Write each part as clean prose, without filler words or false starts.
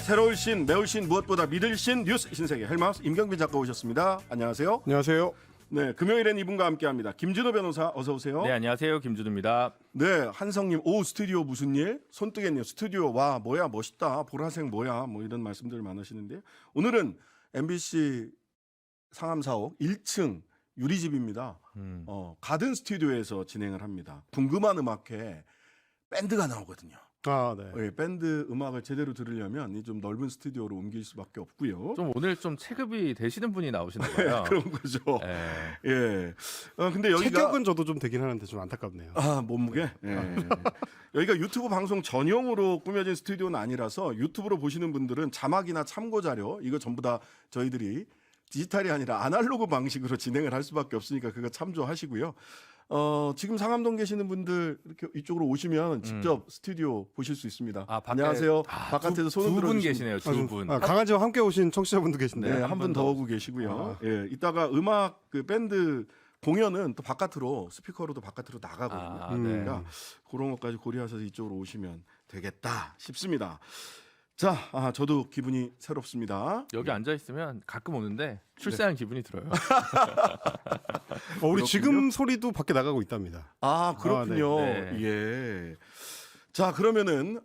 새로울 신, 매울 신, 무엇보다 믿을 신 뉴스 신세계 헬마우스 임경빈 작가 오셨습니다. 안녕하세요. 안녕하세요. 네, 금요일엔 이분과 함께합니다. 김준호 변호사 어서 오세요. 네, 안녕하세요. 김준호입니다. 네, 한성님 오 스튜디오 무슨 일? 손뜨겠네요. 스튜디오 와 뭐야 멋있다. 보라색 뭐야 뭐 이런 말씀들 많으시는데요. 오늘은 MBC 상암 사옥 1층 유리집입니다. 가든 스튜디오에서 진행을 합니다. 궁금한 음악회 밴드가 나오거든요. 아, 네. 예, 밴드 음악을 제대로 들으려면 이 좀 넓은 스튜디오로 옮길 수밖에 없고요. 좀 오늘 좀 체급이 되시는 분이 나오시나 봐요. 그런 거죠. 네. 예. 근데 여기가 체격은 저도 좀 되긴 하는데 좀 안타깝네요. 몸무게. 예. 여기가 유튜브 방송 전용으로 꾸며진 스튜디오는 아니라서 유튜브로 보시는 분들은 자막이나 참고 자료 이거 전부 다 저희들이 디지털이 아니라 아날로그 방식으로 진행을 할 수밖에 없으니까 그거 참조하시고요. 지금 상암동 계시는 분들 이렇게 이쪽으로 오시면 직접 스튜디오 보실 수 있습니다. 안녕하세요. 바깥에서 손을 두 분 들어주시면 계시네요. 두 분. 강아지와 함께 오신 청취자분도 계신데. 네, 한 분 더 오고 계시고요. 예, 이따가 음악 그 밴드 공연은 또 바깥으로 스피커로도 바깥으로 나가거든요. 네. 그러니까 그런 것까지 고려하셔서 이쪽으로 오시면 되겠다 싶습니다. 자, 저도 기분이 새롭습니다. 여기 앉아 있으면 가끔 오는데 출세한 기분이 들어요. 우리 지금 소리도 밖에 나가고 있답니다. 그렇군요. 네. 예. 자, 그러면은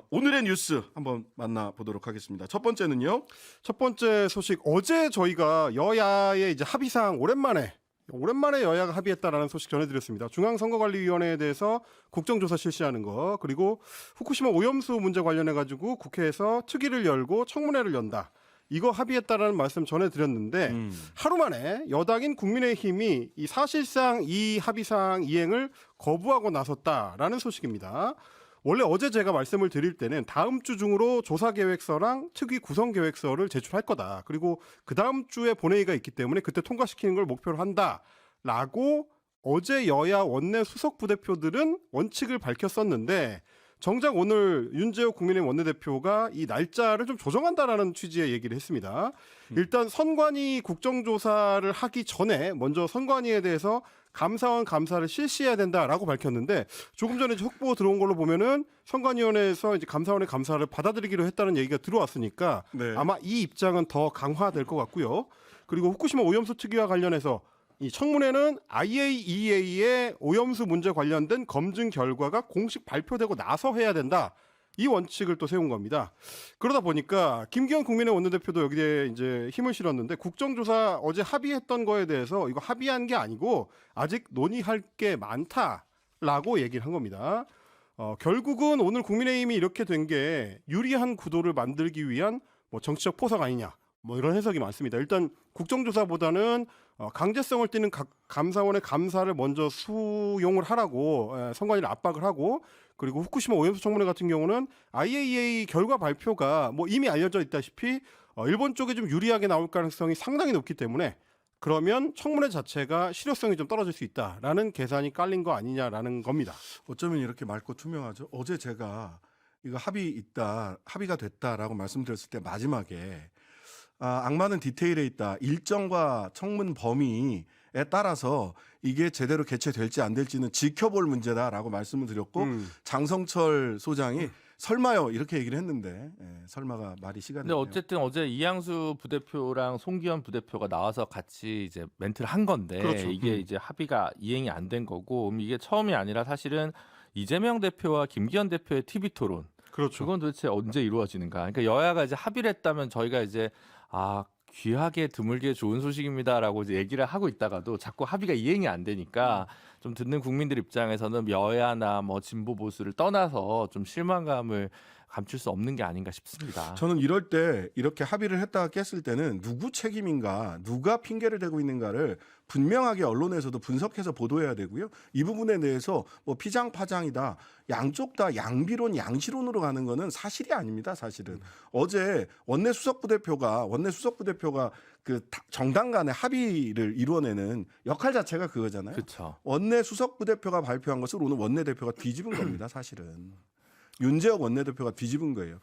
오늘의 뉴스 한번 만나보도록 하겠습니다. 첫 번째는요. 첫 번째 소식, 어제 저희가 여야의 이제 합의사항 오랜만에 여야가 합의했다라는 소식 전해드렸습니다. 중앙선거관리위원회에 대해서 국정조사 실시하는 거, 그리고 후쿠시마 오염수 문제 관련해가지고 국회에서 특위를 열고 청문회를 연다. 이거 합의했다라는 말씀 전해드렸는데 하루 만에 여당인 국민의힘이 사실상 이 합의사항 이행을 거부하고 나섰다라는 소식입니다. 원래 어제 제가 말씀을 드릴 때는 다음 주 중으로 조사계획서랑 특위 구성계획서를 제출할 거다. 그리고 그 다음 주에 본회의가 있기 때문에 그때 통과시키는 걸 목표로 한다라고 어제 여야 원내 수석 부대표들은 원칙을 밝혔었는데 정작 오늘 윤재욱 국민의힘 원내대표가 이 날짜를 좀 조정한다라는 취지의 얘기를 했습니다. 일단 선관위 국정조사를 하기 전에 먼저 선관위에 대해서 감사원 감사를 실시해야 된다라고 밝혔는데 조금 전에 속보 들어온 걸로 보면은 선관위원회에서 이제 감사원의 감사를 받아들이기로 했다는 얘기가 들어왔으니까 네. 아마 이 입장은 더 강화될 것 같고요. 그리고 후쿠시마 오염수 특위와 관련해서 이 청문회는 IAEA의 오염수 문제 관련된 검증 결과가 공식 발표되고 나서 해야 된다. 이 원칙을 또 세운 겁니다. 그러다 보니까 김기현 국민의 원내대표도 여기에 이제 힘을 실었는데 국정조사 어제 합의했던 거에 대해서 이거 합의한 게 아니고 아직 논의할 게 많다라고 얘기를 한 겁니다. 결국은 오늘 국민의힘이 이렇게 된 게 유리한 구도를 만들기 위한 뭐 정치적 포석 아니냐. 뭐 이런 해석이 많습니다. 일단 국정조사보다는 강제성을 띠는 각 감사원의 감사를 먼저 수용을 하라고 선관위를 압박을 하고 그리고 후쿠시마 오염수 청문회 같은 경우는 IAEA 결과 발표가 뭐 이미 알려져 있다시피 일본 쪽에 좀 유리하게 나올 가능성이 상당히 높기 때문에 그러면 청문회 자체가 실효성이 좀 떨어질 수 있다라는 계산이 깔린 거 아니냐라는 겁니다. 어쩌면 이렇게 맑고 투명하죠. 어제 제가 이거 합의가 됐다라고 말씀드렸을 때 마지막에 악마는 디테일에 있다. 일정과 청문 범위에 따라서 이게 제대로 개최될지 안 될지는 지켜볼 문제다라고 말씀을 드렸고 장성철 소장이 설마요 이렇게 얘기를 했는데 설마가 말이 시간이. 근데 어쨌든 어제 이양수 부대표랑 송기현 부대표가 나와서 같이 이제 멘트를 한 건데 그렇죠. 이게 이제 합의가 이행이 안 된 거고 이게 처음이 아니라 사실은 이재명 대표와 김기현 대표의 TV 토론. 그렇죠. 그건 도대체 언제 이루어지는가? 그러니까 여야가 이제 합의를 했다면 저희가 이제 귀하게 드물게 좋은 소식입니다라고 이제 얘기를 하고 있다가도 자꾸 합의가 이행이 안 되니까 좀 듣는 국민들 입장에서는 여야나 뭐 진보 보수를 떠나서 좀 실망감을 감출 수 없는 게 아닌가 싶습니다. 저는 이럴 때 이렇게 합의를 했다가 깼을 때는 누구 책임인가, 누가 핑계를 대고 있는가를 분명하게 언론에서도 분석해서 보도해야 되고요. 이 부분에 대해서 뭐 피장파장이다, 양쪽 다 양비론, 양시론으로 가는 거는 사실이 아닙니다. 사실은 어제 원내 수석 부대표가 그 정당 간의 합의를 이루어내는 역할 자체가 그거잖아요. 그렇죠. 원내 수석 부대표가 발표한 것을 오늘 원내 대표가 뒤집은 겁니다. 사실은. 윤재혁 원내대표가 뒤집은 거예요.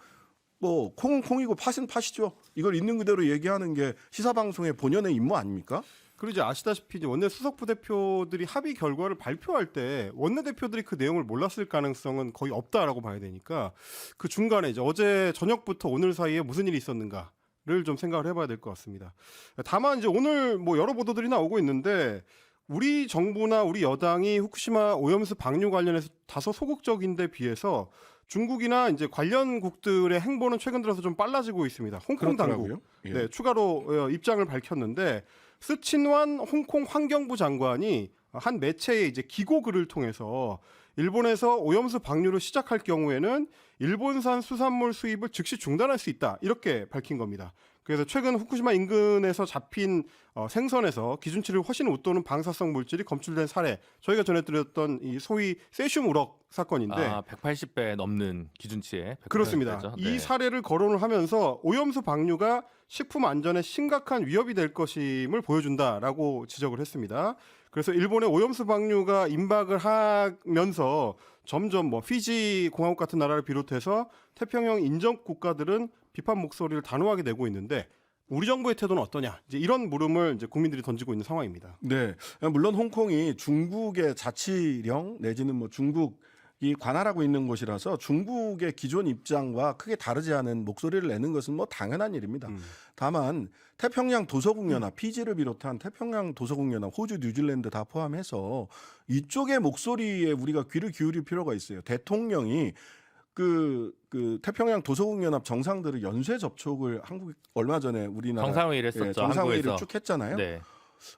뭐 콩은 콩이고 팥은 팥이죠. 이걸 있는 그대로 얘기하는 게 시사방송의 본연의 임무 아닙니까? 그리고 이제 아시다시피 이제 원내 수석 부대표들이 합의 결과를 발표할 때 원내 대표들이 그 내용을 몰랐을 가능성은 거의 없다라고 봐야 되니까 그 중간에 이제 어제 저녁부터 오늘 사이에 무슨 일이 있었는가를 좀 생각을 해봐야 될 것 같습니다. 다만 이제 오늘 뭐 여러 보도들이 나오고 있는데 우리 정부나 우리 여당이 후쿠시마 오염수 방류 관련해서 다소 소극적인데 비해서 중국이나 이제 관련국들의 행보는 최근 들어서 좀 빨라지고 있습니다. 홍콩 당국 그렇더라고요. 예. 네, 추가로 입장을 밝혔는데 스친완 홍콩 환경부 장관이 한 매체의 이제 기고 글을 통해서 일본에서 오염수 방류를 시작할 경우에는 일본산 수산물 수입을 즉시 중단할 수 있다 이렇게 밝힌 겁니다. 그래서 최근 후쿠시마 인근에서 잡힌 생선에서 기준치를 훨씬 웃도는 방사성 물질이 검출된 사례, 저희가 전해드렸던 이 소위 세슘 우럭 사건인데 180배 넘는 기준치에 180 그렇습니다. 배죠. 이 네. 사례를 거론을 하면서 오염수 방류가 식품 안전에 심각한 위협이 될 것임을 보여준다라고 지적을 했습니다. 그래서 일본의 오염수 방류가 임박을 하면서 점점 뭐 피지 공화국 같은 나라를 비롯해서 태평양 인접 국가들은 비판 목소리를 단호하게 내고 있는데 우리 정부의 태도는 어떠냐? 이제 이런 물음을 이제 국민들이 던지고 있는 상황입니다. 네, 물론 홍콩이 중국의 자치령 내지는 뭐 중국이 관할하고 있는 곳이라서 중국의 기존 입장과 크게 다르지 않은 목소리를 내는 것은 뭐 당연한 일입니다. 다만 태평양 도서국연합, 피지를 비롯한 태평양 도서국연합, 호주, 뉴질랜드 다 포함해서 이쪽의 목소리에 우리가 귀를 기울일 필요가 있어요. 대통령이 그 태평양 도서국연합 정상들을 연쇄 접촉을 한국 얼마 전에 우리나라 정상회의를 했었죠. 정상회의를 한국에서. 쭉 했잖아요. 네.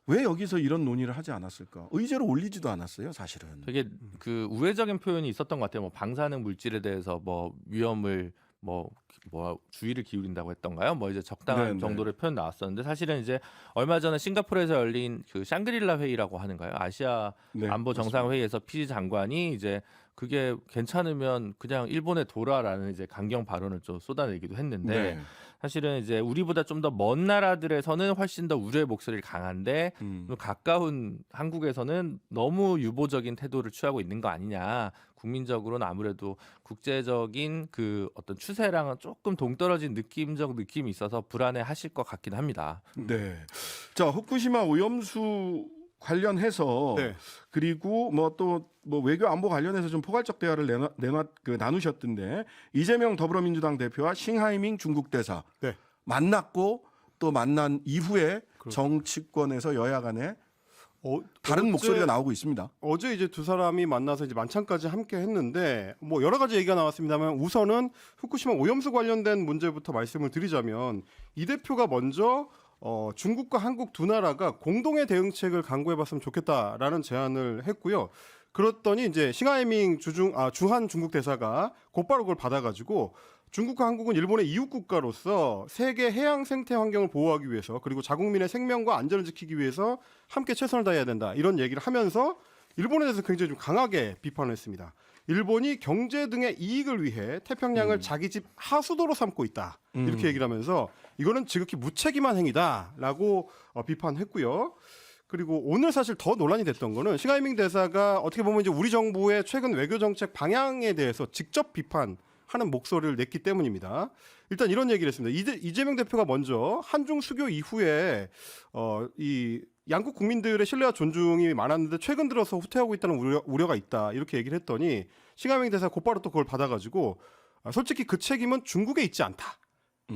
왜 여기서 이런 논의를 하지 않았을까? 의제로 올리지도 않았어요, 사실은. 되게 그 우회적인 표현이 있었던 것 같아요. 뭐 방사능 물질에 대해서 뭐 위험을 뭐 주의를 기울인다고 했던가요? 뭐 이제 적당한 네네. 정도의 표현 나왔었는데 사실은 이제 얼마 전에 싱가포르에서 열린 그 샹그릴라 회의라고 하는가요? 아시아 네, 안보 정상 회의에서 피지 장관이 이제 그게 괜찮으면 그냥 일본에 돌아라는 이제 강경 발언을 좀 쏟아내기도 했는데 네. 사실은 이제 우리보다 좀 더 먼 나라들에서는 훨씬 더 우려의 목소리가 강한데 좀 가까운 한국에서는 너무 유보적인 태도를 취하고 있는 거 아니냐. 국민적으로는 아무래도 국제적인 그 어떤 추세랑은 조금 동떨어진 느낌이 있어서 불안해하실 것 같긴 합니다. 네. 자, 후쿠시마 오염수 관련해서 네. 그리고 뭐 또 뭐 외교 안보 관련해서 좀 포괄적 대화를 나누셨던데 이재명 더불어민주당 대표와 싱하이밍 중국 대사 네. 만났고 또 만난 이후에 정치권에서 여야 간에 다른 어제- 목소리가 나오고 있습니다. 어제 이제 두 사람이 만나서 이제 만찬까지 함께 했는데 뭐 여러 가지 얘기가 나왔습니다만 우선은 후쿠시마 오염수 관련된 문제부터 말씀을 드리자면 이 대표가 먼저 중국과 한국 두 나라가 공동의 대응책을 강구해봤으면 좋겠다라는 제안을 했고요. 그랬더니 이제 싱하이밍 주한 중국 대사가 곧바로 그걸 받아가지고 중국과 한국은 일본의 이웃 국가로서 세계 해양 생태 환경을 보호하기 위해서 그리고 자국민의 생명과 안전을 지키기 위해서 함께 최선을 다해야 된다 이런 얘기를 하면서 일본에 대해서 굉장히 좀 강하게 비판을 했습니다. 일본이 경제 등의 이익을 위해 태평양을 자기 집 하수도로 삼고 있다 이렇게 얘기를 하면서 이거는 지극히 무책임한 행위다라고 비판했고요. 그리고 오늘 사실 더 논란이 됐던 거는 싱하이밍 대사가 어떻게 보면 이제 우리 정부의 최근 외교 정책 방향에 대해서 직접 비판하는 목소리를 냈기 때문입니다. 일단 이런 얘기를 했습니다. 이재명 대표가 먼저 한중 수교 이후에 이 양국 국민들의 신뢰와 존중이 많았는데 최근 들어서 후퇴하고 있다는 우려가 있다 이렇게 얘기를 했더니 싱하이밍 대사가 곧바로 또 그걸 받아가지고 솔직히 그 책임은 중국에 있지 않다.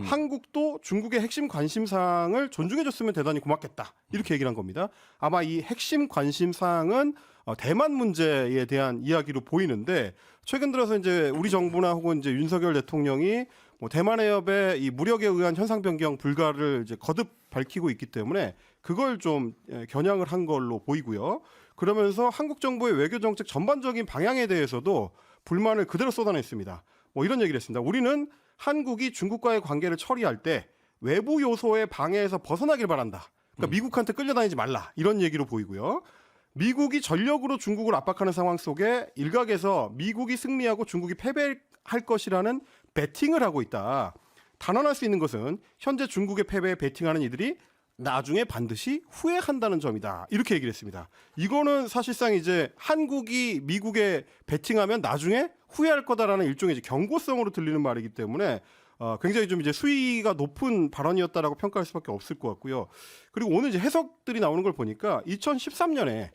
한국도 중국의 핵심 관심사항을 존중해줬으면 대단히 고맙겠다 이렇게 얘기를 한 겁니다. 아마 이 핵심 관심사항은 대만 문제에 대한 이야기로 보이는데 최근 들어서 이제 우리 정부나 혹은 이제 윤석열 대통령이 뭐 대만 해협의 이 무력에 의한 현상 변경 불가를 이제 거듭 밝히고 있기 때문에 그걸 좀 겨냥을 한 걸로 보이고요. 그러면서 한국 정부의 외교 정책 전반적인 방향에 대해서도 불만을 그대로 쏟아냈습니다. 뭐 이런 얘기를 했습니다. 우리는 한국이 중국과의 관계를 처리할 때 외부 요소의 방해에서 벗어나길 바란다. 그러니까 미국한테 끌려다니지 말라. 이런 얘기로 보이고요. 미국이 전력으로 중국을 압박하는 상황 속에 일각에서 미국이 승리하고 중국이 패배할 것이라는 베팅을 하고 있다. 단언할 수 있는 것은 현재 중국의 패배에 베팅하는 이들이 나중에 반드시 후회한다는 점이다. 이렇게 얘기를 했습니다. 이거는 사실상 이제 한국이 미국에 베팅하면 나중에 후회할 거다라는 일종의 이제 경고성으로 들리는 말이기 때문에 굉장히 좀 이제 수위가 높은 발언이었다라고 평가할 수밖에 없을 것 같고요. 그리고 오늘 이제 해석들이 나오는 걸 보니까 2013년에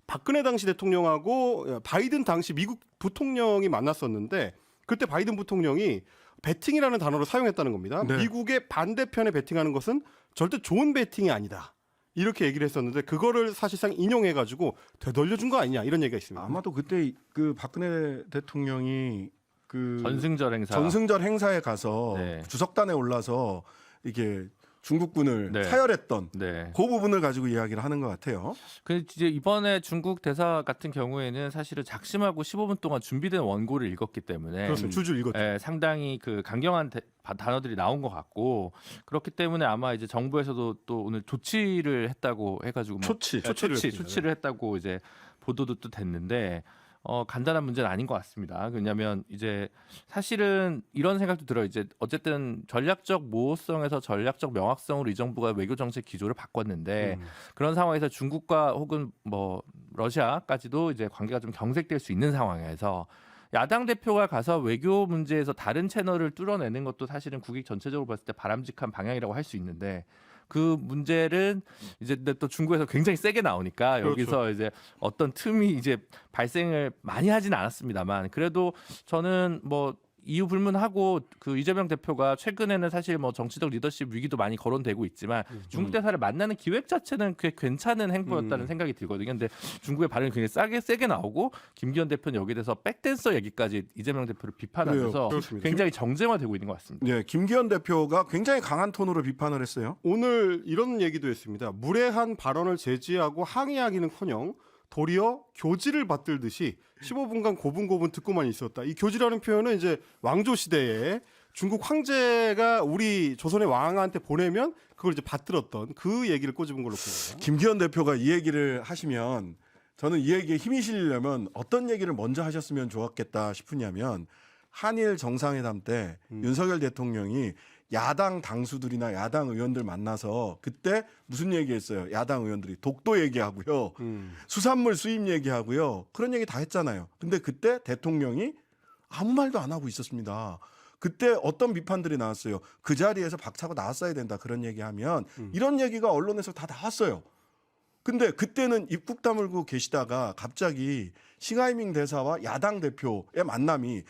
박근혜 당시 대통령하고 바이든 당시 미국 부통령이 만났었는데 그때 바이든 부통령이 배팅이라는 단어를 사용했다는 겁니다. 네. 미국의 반대편에 배팅하는 것은 절대 좋은 배팅이 아니다. 이렇게 얘기를 했었는데 그거를 사실상 인용해가지고 되돌려준 거 아니냐 이런 얘기가 있습니다. 아마도 그때 그 박근혜 대통령이 그 전승절 행사에 가서 네. 주석단에 올라서 이게 중국군을 네. 사열했던 네. 그 부분을 가지고 이야기를 하는 것 같아요. 그 이제 이번에 중국 대사 같은 경우에는 사실은 작심하고 15분 동안 준비된 원고를 읽었기 때문에 그렇습니다. 줄줄 읽었죠. 상당히 그 강경한 단어들이 나온 것 같고 그렇기 때문에 아마 이제 정부에서도 또 오늘 조치를 했다고 해가지고 뭐 조치를 했다고 이제 보도도 또 됐는데 간단한 문제는 아닌 것 같습니다. 왜냐하면 이제 사실은 이런 생각도 들어요. 이제 어쨌든 전략적 모호성에서 전략적 명확성으로 이 정부가 외교 정책 기조를 바꿨는데 그런 상황에서 중국과 혹은 뭐 러시아까지도 이제 관계가 좀 경색될 수 있는 상황에서 야당 대표가 가서 외교 문제에서 다른 채널을 뚫어내는 것도 사실은 국익 전체적으로 봤을 때 바람직한 방향이라고 할 수 있는데 그 문제는 이제 또 중국에서 굉장히 세게 나오니까 여기서 그렇죠. 이제 어떤 틈이 이제 발생을 많이 하진 않았습니다만 그래도 저는 뭐 이유 불문하고 그 이재명 대표가 최근에는 사실 뭐 정치적 리더십 위기도 많이 거론되고 있지만 중국 대사를 만나는 기획 자체는 꽤 괜찮은 행보였다는 생각이 들거든요. 근데 중국의 발언이 굉장히 세게 나오고 김기현 대표는 여기에 대해서 백댄서 얘기까지 이재명 대표를 비판하면서 그렇습니다. 굉장히 정쟁화되고 있는 것 같습니다. 네, 김기현 대표가 굉장히 강한 톤으로 비판을 했어요. 오늘 이런 얘기도 했습니다. 무례한 발언을 제지하고 항의하기는커녕 도리어 교지를 받들듯이 15분간 고분고분 듣고만 있었다. 이 교지라는 표현은 이제 왕조 시대에 중국 황제가 우리 조선의 왕한테 보내면 그걸 이제 받들었던 그 얘기를 꼬집은 걸로 보입니다. 김기현 대표가 이 얘기를 하시면 저는 이 얘기에 힘이 실리려면 어떤 얘기를 먼저 하셨으면 좋았겠다 싶으냐면 한일 정상회담 때 윤석열 대통령이 야당 당수들이나 야당 의원들 만나서 그때 무슨 얘기했어요? 야당 의원들이 독도 얘기하고요. 수산물 수입 얘기하고요. 그런 얘기 다 했잖아요. 근데 그때 대통령이 아무 말도 안 하고 있었습니다. 그때 어떤 비판들이 나왔어요. 그 자리에서 박차고 나왔어야 된다. 그런 얘기하면 이런 얘기가 언론에서 다 나왔어요. 근데 그때는 입국 다물고 계시다가 갑자기 싱하이밍 대사와 야당 대표의 만남이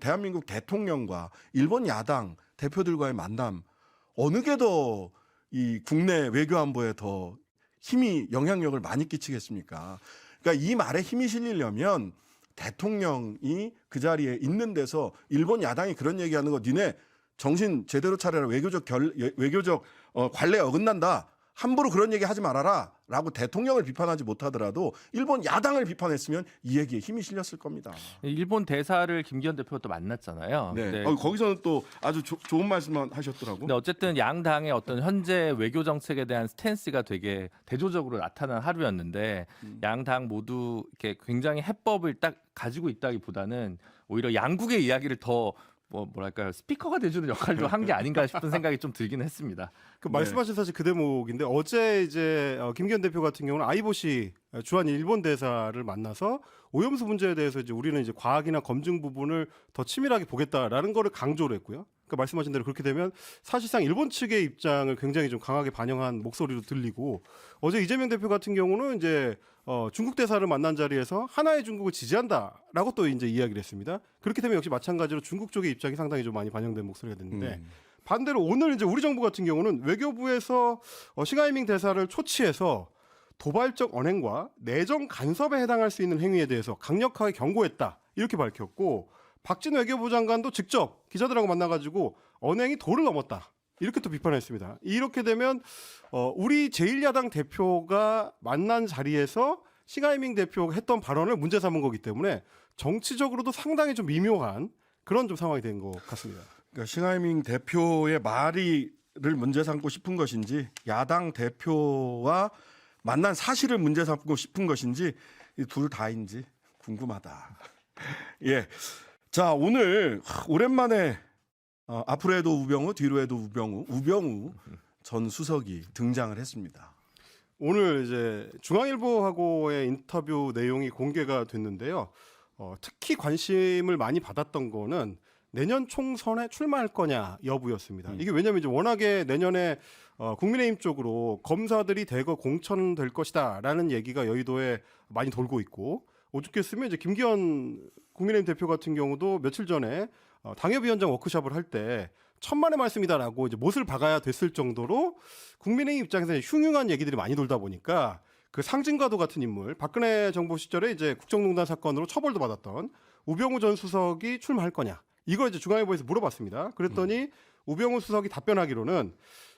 대한민국 대통령과 일본 야당 대표들과의 만남 어느 게 더 이 국내 외교 안보에 더 힘이 영향력을 많이 끼치겠습니까? 그러니까 이 말에 힘이 실리려면 대통령이 그 자리에 있는 데서 일본 야당이 그런 얘기하는 거 니네 정신 제대로 차려라 외교적 관례에 어긋난다. 함부로 그런 얘기 하지 말아라 라고 대통령을 비판하지 못하더라도 일본 야당을 비판했으면 이 얘기에 힘이 실렸을 겁니다. 일본 대사를 김기현 대표가 또 만났잖아요. 네. 네. 거기서는 또 아주 좋은 말씀만 하셨더라고. 근데 어쨌든 양 당의 어떤 현재 외교 정책에 대한 스탠스가 되게 대조적으로 나타난 하루였는데 양 당 모두 이렇게 굉장히 해법을 딱 가지고 있다기보다는 오히려 양국의 이야기를 더 뭐랄까요 스피커가 돼주는 역할도 한 게 아닌가 싶은 생각이 좀 들긴 했습니다. 그 말씀하신 사실 그 대목인데 어제 이제 김기현 대표 같은 경우는 아이보시 주한 일본 대사를 만나서 오염수 문제에 대해서 이제 우리는 이제 과학이나 검증 부분을 더 치밀하게 보겠다라는 거를 강조를 했고요. 그러니까 말씀하신 대로 그렇게 되면 사실상 일본 측의 입장을 굉장히 좀 강하게 반영한 목소리로 들리고 어제 이재명 대표 같은 경우는 이제 중국 대사를 만난 자리에서 하나의 중국을 지지한다라고 또 이제 이야기를 했습니다. 그렇게 되면 역시 마찬가지로 중국 쪽의 입장이 상당히 좀 많이 반영된 목소리가 됐는데 반대로 오늘 이제 우리 정부 같은 경우는 외교부에서 싱하이밍 대사를 초치해서 도발적 언행과 내정 간섭에 해당할 수 있는 행위에 대해서 강력하게 경고했다 이렇게 밝혔고 박진 외교부 장관도 직접 기자들하고 만나가지고 언행이 도를 넘었다 이렇게 또 비판했습니다. 이렇게 되면 우리 제1야당 대표가 만난 자리에서 싱하이밍 대표가 했던 발언을 문제 삼은 거기 때문에 정치적으로도 상당히 좀 미묘한 그런 좀 상황이 된 것 같습니다. 그러니까 싱하이밍 대표의 말을 문제 삼고 싶은 것인지 야당 대표와 만난 사실을 문제 삼고 싶은 것인지 이 둘 다인지 궁금하다. 예. 자, 오늘 오랜만에 앞으로 해도 우병우, 뒤로 해도 우병우 전 수석이 등장을 했습니다. 오늘 이제 중앙일보하고의 인터뷰 내용이 공개가 됐는데요. 특히 관심을 많이 받았던 거는 내년 총선에 출마할 거냐 여부였습니다. 이게 왜냐하면 이제 워낙에 내년에 국민의힘 쪽으로 검사들이 대거 공천될 것이다라는 얘기가 여의도에 많이 돌고 있고 오죽했으면 이제 김기현 국민의힘 대표 같은 경우도 며칠 전에 당협위원장 워크숍을 할 때 천만의 말씀이다라고 이제 못을 박아야 됐을 정도로 국민의힘 입장에서 흉흉한 얘기들이 많이 돌다 보니까 그 상징과도 같은 인물, 박근혜 정부 시절에 이제 국정농단 사건으로 처벌도 받았던 우병우 전 수석이 출마할 거냐, 이걸 이제 중앙일보에서 물어봤습니다. 그랬더니 우병우 수석이 답변하기로는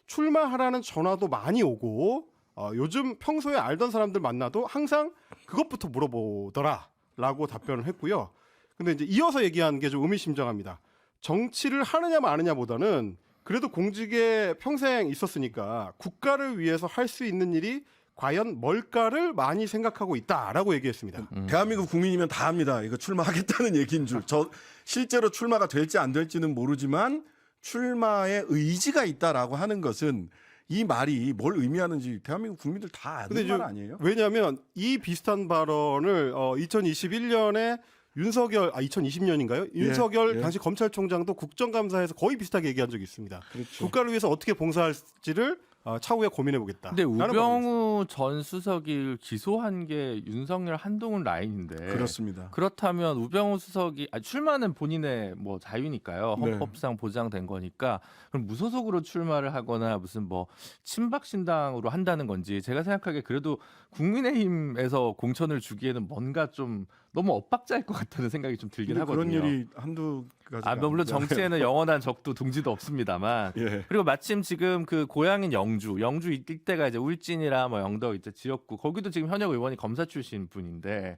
출마하라는 전화도 많이 오고 요즘 평소에 알던 사람들 만나도 항상 그것부터 물어보더라라고 답변을 했고요. 근데 이제 이어서 얘기한 게 좀 의미심장합니다. 정치를 하느냐 마느냐보다는 그래도 공직에 평생 있었으니까 국가를 위해서 할 수 있는 일이 과연 뭘까를 많이 생각하고 있다라고 얘기했습니다. 대한민국 국민이면 다 압니다. 이거 출마하겠다는 얘기인 줄. 저 실제로 출마가 될지 안 될지는 모르지만 출마의 의지가 있다라고 하는 것은 이 말이 뭘 의미하는지 대한민국 국민들 다 아는 말 아니에요? 왜냐하면 이 비슷한 발언을 2021년에 2020년인가요? 윤석열 예. 당시 검찰총장도 국정감사에서 거의 비슷하게 얘기한 적이 있습니다. 그렇죠. 국가를 위해서 어떻게 봉사할지를 차후에 고민해보겠다. 근데 우병우 전 수석이 기소한 게 윤석열 한동훈 라인인데 그렇습니다. 그렇다면 우병우 수석이 출마는 본인의 뭐 자유니까요. 네. 헌법상 보장된 거니까 그럼 무소속으로 출마를 하거나 무슨 뭐 친박 신당으로 한다는 건지 제가 생각하기에 그래도 국민의힘에서 공천을 주기에는 뭔가 좀 너무 엇박자일 것 같다는 생각이 좀 들긴 하거든요. 그런 일이 한두 가지가 물론 아닙니다. 정치에는 영원한 적도 동지도 없습니다만. 예. 그리고 마침 지금 그 고향인 영주 일대가 이제 울진이라 뭐 영덕 이제 지역구 거기도 지금 현역 의원이 검사 출신 분인데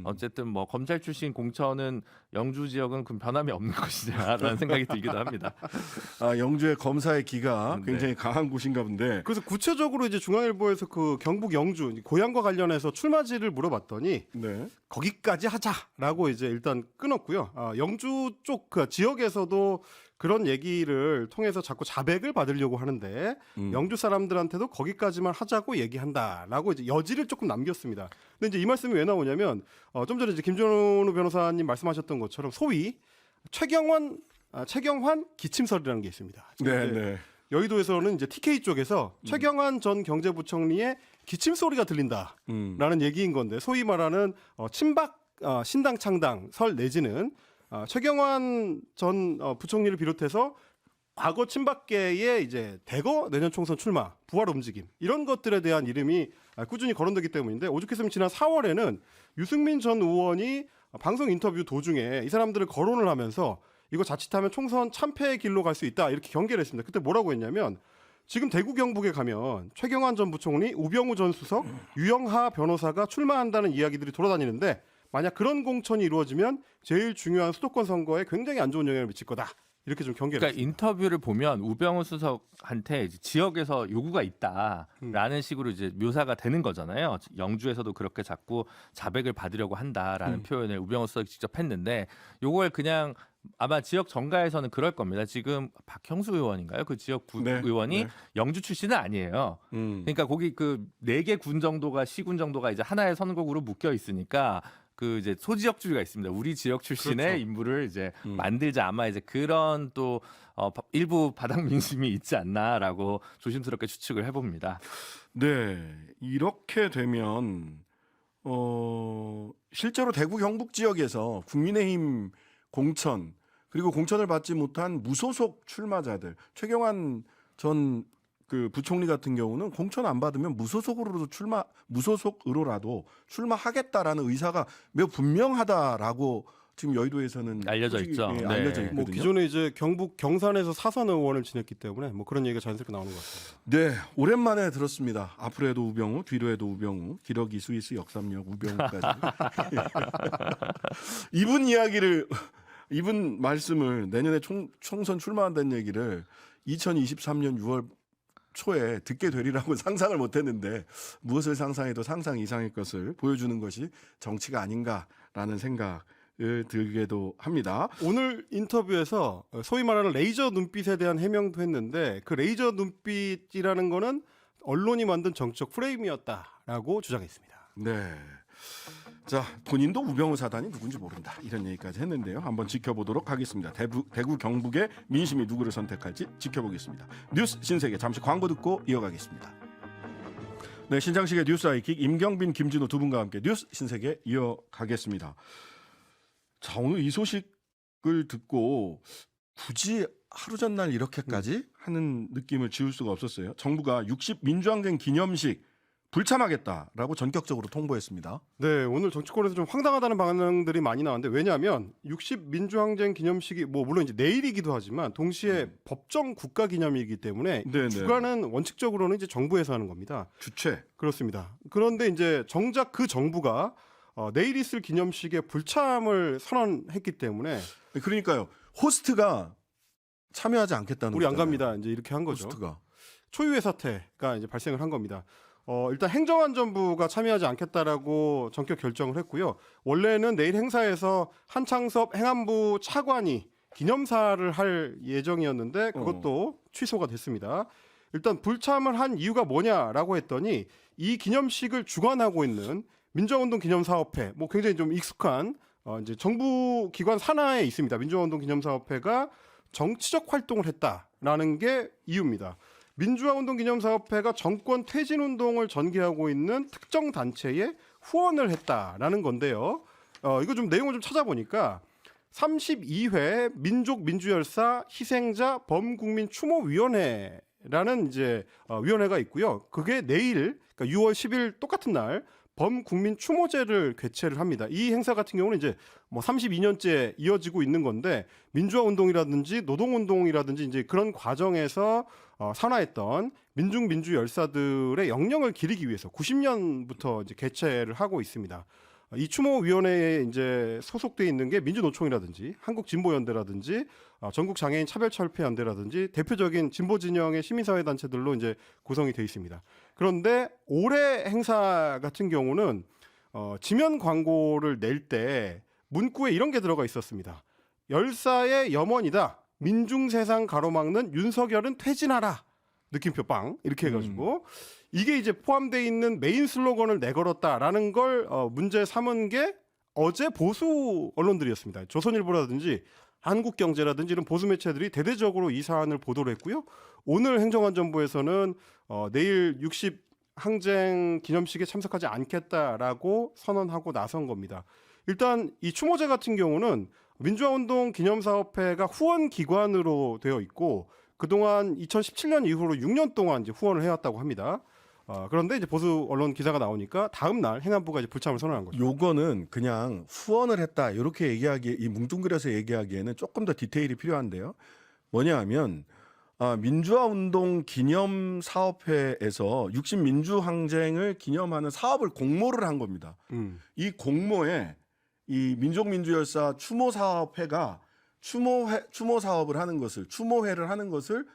어쨌든 뭐 검찰 출신 공천은 영주 지역은 그럼 변함이 없는 것이냐라는 생각이 들기도 합니다. 영주의 검사의 기가 굉장히 강한 곳인가 본데. 그래서 구체적으로 이제 중앙일보에서 그 경북 영주 고향과 관련해서 출마지를 물어봤더니 네. 거기까지 하자라고 이제 일단 끊었고요. 영주 쪽 그 지역에서도 그런 얘기를 통해서 자꾸 자백을 받으려고 하는데 영주 사람들한테도 거기까지만 하자고 얘기한다라고 이제 여지를 조금 남겼습니다. 근데 이제 이 말씀이 왜 나오냐면 좀 전에 이제 김준호 변호사님 말씀하셨던 것처럼 소위 최경환 기침설이라는 게 있습니다. 네, 네. 여의도에서는 이제 TK 쪽에서 최경환 전 경제부총리의 기침 소리가 들린다라는 얘기인 건데 소위 말하는 친박 신당 창당 설 내지는 최경환 전 부총리를 비롯해서 과거 친박계의 이제 대거 내년 총선 출마, 부활 움직임 이런 것들에 대한 이름이 꾸준히 거론되기 때문인데 오죽했으면 지난 4월에는 유승민 전 의원이 방송 인터뷰 도중에 이 사람들을 거론을 하면서 이거 자칫하면 총선 참패의 길로 갈 수 있다 이렇게 경계를 했습니다. 그때 뭐라고 했냐면 지금 대구 경북에 가면 최경환 전 부총리, 우병우 전 수석, 유영하 변호사가 출마한다는 이야기들이 돌아다니는데 만약 그런 공천이 이루어지면 제일 중요한 수도권 선거에 굉장히 안 좋은 영향을 미칠 거다. 이렇게 좀 경계를 그러니까 했습니다. 인터뷰를 보면 우병우 수석한테 이제 지역에서 요구가 있다라는 식으로 이제 묘사가 되는 거잖아요. 영주에서도 그렇게 자꾸 자백을 받으려고 한다라는 표현을 우병우 수석이 직접 했는데 요걸 그냥 아마 지역 정가에서는 그럴 겁니다. 지금 박형수 의원인가요? 그 지역 의원이 영주 출신은 아니에요. 그러니까 거기 그 4개 군 정도가 시군 정도가 이제 하나의 선거구로 묶여 있으니까 그 이제 소지역주의가 있습니다. 우리 지역 출신의 그렇죠. 인물을 이제 만들자 아마 이제 그런 또 일부 바닥 민심이 있지 않나라고 조심스럽게 추측을 해봅니다. 네, 이렇게 되면 실제로 대구 경북 지역에서 국민의힘 공천 그리고 공천을 받지 못한 무소속 출마자들 최경환 전 그 부총리 같은 경우는 공천 안 받으면 무소속으로라도 출마하겠다라는 의사가 매우 분명하다라고 지금 여의도에서는 알려져 소식이, 있죠. 네. 알려져 있거든요. 뭐 기존에 이제 경북 경산에서 사선 의원을 지냈기 때문에 뭐 그런 얘기가 자연스럽게 나오는 것 같습니다. 네, 오랜만에 들었습니다. 앞으로 해도 우병우, 뒤로 해도 우병우, 기러기 스위스 역삼역 우병우까지. 이분 말씀을 내년에 총선 출마한다는 얘기를 2023년 6월 초에 듣게 되리라고 상상을 못했는데 무엇을 상상해도 상상 이상의 것을 보여주는 것이 정치가 아닌가라는 생각을 들게도 합니다. 오늘 인터뷰에서 소위 말하는 레이저 눈빛에 대한 해명도 했는데 그 레이저 눈빛이라는 거는 언론이 만든 정치적 프레임이었다라고 주장했습니다. 네. 자, 본인도 우병우 사단이 누군지 모른다 이런 얘기까지 했는데요. 한번 지켜보도록 하겠습니다. 대구 경북의 민심이 누구를 선택할지 지켜보겠습니다. 뉴스 신세계 잠시 광고 듣고 이어가겠습니다. 네, 신장식의 뉴스 아이킥 임경빈, 김진우 두 분과 함께 뉴스 신세계 이어가겠습니다. 자, 오늘 이 소식을 듣고 굳이 하루 전날 이렇게까지 하는 느낌을 지울 수가 없었어요. 정부가 60 민주항쟁 기념식 불참하겠다라고 전격적으로 통보했습니다. 네, 오늘 정치권에서 좀 황당하다는 반응들이 많이 나왔는데 왜냐하면 60 민주항쟁 기념식이 뭐 물론 이제 내일이기도 하지만 동시에 법정 국가 기념이기 때문에 네네. 주관은 원칙적으로는 이제 정부에서 하는 겁니다. 주최. 그렇습니다. 그런데 이제 정작 그 정부가 내일 있을 기념식에 불참을 선언했기 때문에 그러니까요. 호스트가 참여하지 않겠다는 우리 안 거잖아요. 갑니다. 이제 이렇게 한 거죠. 호스트가. 초유의 사태가 이제 발생을 한 겁니다. 일단 행정안전부가 참여하지 않겠다라고 전격 결정을 했고요. 원래는 내일 행사에서 한창섭 행안부 차관이 기념사를 할 예정이었는데 그것도 취소가 됐습니다. 일단 불참을 한 이유가 뭐냐라고 했더니 이 기념식을 주관하고 있는 민주화운동 기념사업회, 뭐 굉장히 좀 익숙한 이제 정부 기관 산하에 있습니다. 민주화운동 기념사업회가 정치적 활동을 했다라는 게 이유입니다. 민주화운동 기념사업회가 정권 퇴진운동을 전개하고 있는 특정 단체에 후원을 했다라는 건데요. 이거 좀 내용을 좀 찾아보니까 32회 민족민주열사 희생자 범국민 추모위원회라는 이제 위원회가 있고요. 그게 내일 그러니까 6월 10일 똑같은 날 범국민 추모제를 개최를 합니다. 이 행사 같은 경우는 이제 뭐 32년째 이어지고 있는 건데 민주화 운동이라든지 노동 운동이라든지 이제 그런 과정에서 산화했던 민중 열사들의 영령을 기리기 위해서 90년부터 이제 개최를 하고 있습니다. 이 추모위원회에 이제 소속돼 있는 게 민주노총이라든지 한국진보연대라든지 전국장애인 차별철폐연대라든지 대표적인 진보 진영의 시민사회 단체들로 이제 구성이 되어 있습니다. 그런데 올해 행사 같은 경우는 지면 광고를 낼 때 문구에 이런 게 들어가 있었습니다. 열사의 염원이다. 민중세상 가로막는 윤석열은 퇴진하라. 느낌표 빵 이렇게 해가지고 이게 이제 포함되어 있는 메인 슬로건을 내걸었다라는 걸 문제 삼은 게 어제 보수 언론들이었습니다. 조선일보라든지 한국경제라든지 이런 보수 매체들이 대대적으로 이 사안을 보도를 했고요. 오늘 행정안전부에서는 내일 60 항쟁 기념식에 참석하지 않겠다라고 선언하고 나선 겁니다. 일단 이 추모제 같은 경우는 민주화운동 기념사업회가 후원 기관으로 되어 있고 그동안 2017년 이후로 6년 동안 이제 후원을 해왔다고 합니다. 그런데 이제 보수 언론 기사가 나오니까 다음 날 행안부가 이제 불참을 선언한 거죠. 요거는 그냥 후원을 했다 이렇게 얘기하기 이 뭉뚱그려서 얘기하기에는 조금 더 디테일이 필요한데요. 뭐냐하면 민주화운동 기념사업회에서 60 민주항쟁을 기념하는 사업을 공모를 한 겁니다. 이 공모에 이 민족민주열사 추모사업회가 추모 사업을 하는 것을 추모회를 하는 것을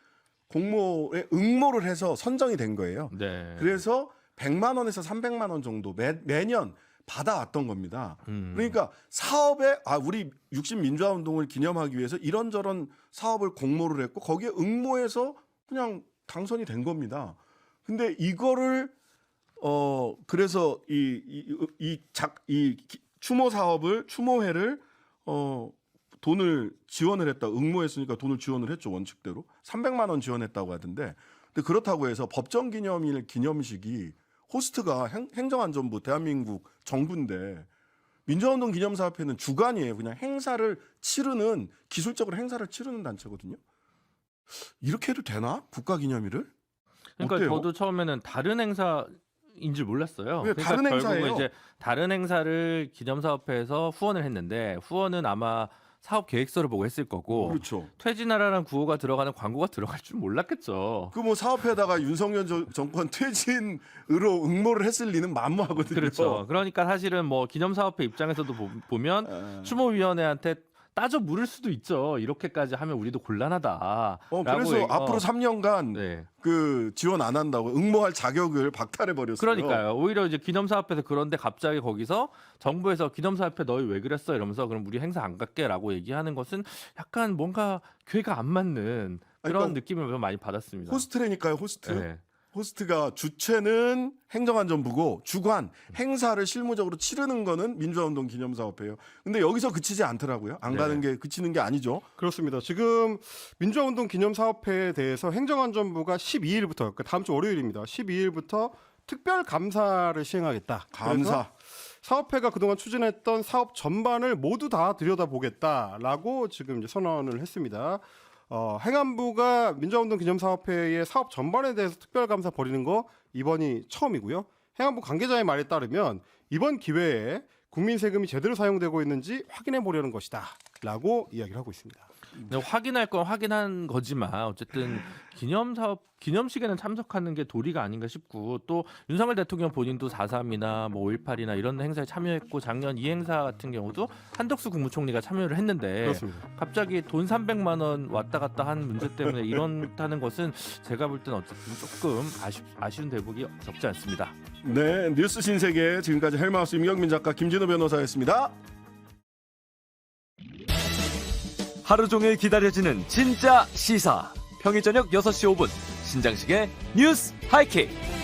공모에 응모를 해서 선정이 된 거예요. 네. 그래서 100만 원에서 300만 원 정도 매년 받아왔던 겁니다. 그러니까 사업에 우리 60 민주화 운동을 기념하기 위해서 이런저런 사업을 공모를 했고 거기에 응모해서 그냥 당선이 된 겁니다. 근데 이거를 그래서 이 추모 사업을 추모회를 돈을 지원을 했다. 응모했으니까 돈을 지원을 했죠. 원칙대로. 300만 원 지원했다고 하던데. 근데 그렇다고 해서 법정 기념일 기념식이 호스트가 행정안전부 대한민국 정부인데 민주화운동 기념사업회는 주관이에요. 그냥 행사를 치르는 기술적으로 행사를 치르는 단체거든요. 이렇게 해도 되나? 국가기념일을? 그러니까 어때요? 저도 처음에는 다른 행사인 줄 몰랐어요. 왜 그러니까 다른 행사예요? 결국은 이제 다른 행사를 기념사업회에서 후원을 했는데 후원은 아마 사업 계획서를 보고 했을 거고 그렇죠. 퇴진하라는 구호가 들어가는 광고가 들어갈 줄 몰랐겠죠. 그 뭐 사업회에다가 윤석열 정권 퇴진으로 응모를 했을 리는 만무하거든요. 그렇죠. 그러니까 사실은 뭐 기념사업회 입장에서도 보면 추모위원회한테 따져 물을 수도 있죠. 이렇게까지 하면 우리도 곤란하다. 그래서 앞으로 3년간 네. 그 지원 안 한다고 응모할 자격을 박탈해 버렸어요. 그러니까요. 오히려 이제 기념사업회에서 그런데 갑자기 거기서 정부에서 기념사업회 너희 왜 그랬어 이러면서 그럼 우리 행사 안 갈게라고 얘기하는 것은 약간 뭔가 궤가 안 맞는 그런 그러니까 느낌을 많이 받았습니다. 호스트라니까요. 호스트. 네. 호스트가 주최는 행정안전부고 주관 행사를 실무적으로 치르는 거는 민주화운동 기념사업회예요. 근데 여기서 그치지 않더라고요. 안 가는 게 그치는 게 아니죠. 그렇습니다. 지금 민주화운동 기념사업회에 대해서 행정안전부가 12일부터 그러니까 다음 주 월요일입니다. 12일부터 특별 감사를 시행하겠다. 감사. 그래서 사업회가 그동안 추진했던 사업 전반을 모두 다 들여다보겠다라고 지금 이제 선언을 했습니다. 행안부가 민주화운동 기념사업회의 사업 전반에 대해서 특별감사 벌이는 거 이번이 처음이고요. 행안부 관계자의 말에 따르면 이번 기회에 국민 세금이 제대로 사용되고 있는지 확인해 보려는 것이다라고 이야기를 하고 있습니다. 확인할 건 확인한 거지만 어쨌든 기념식에는 참석하는 게 도리가 아닌가 싶고 또 윤석열 대통령 본인도 4.3이나 뭐 5.18이나 이런 행사에 참여했고 작년 이 행사 같은 경우도 한덕수 국무총리가 참여를 했는데 그렇습니다. 갑자기 돈 300만 원 왔다 갔다 한 문제 때문에 이런다는 것은 제가 볼 때는 어쨌든 조금 아쉬운 대목이 적지 않습니다. 네, 뉴스 신세계 지금까지 헬마우스 임경민 작가 김진우 변호사였습니다. 하루 종일 기다려지는 진짜 시사. 평일 저녁 6시 5분 신장식의 뉴스 하이킥.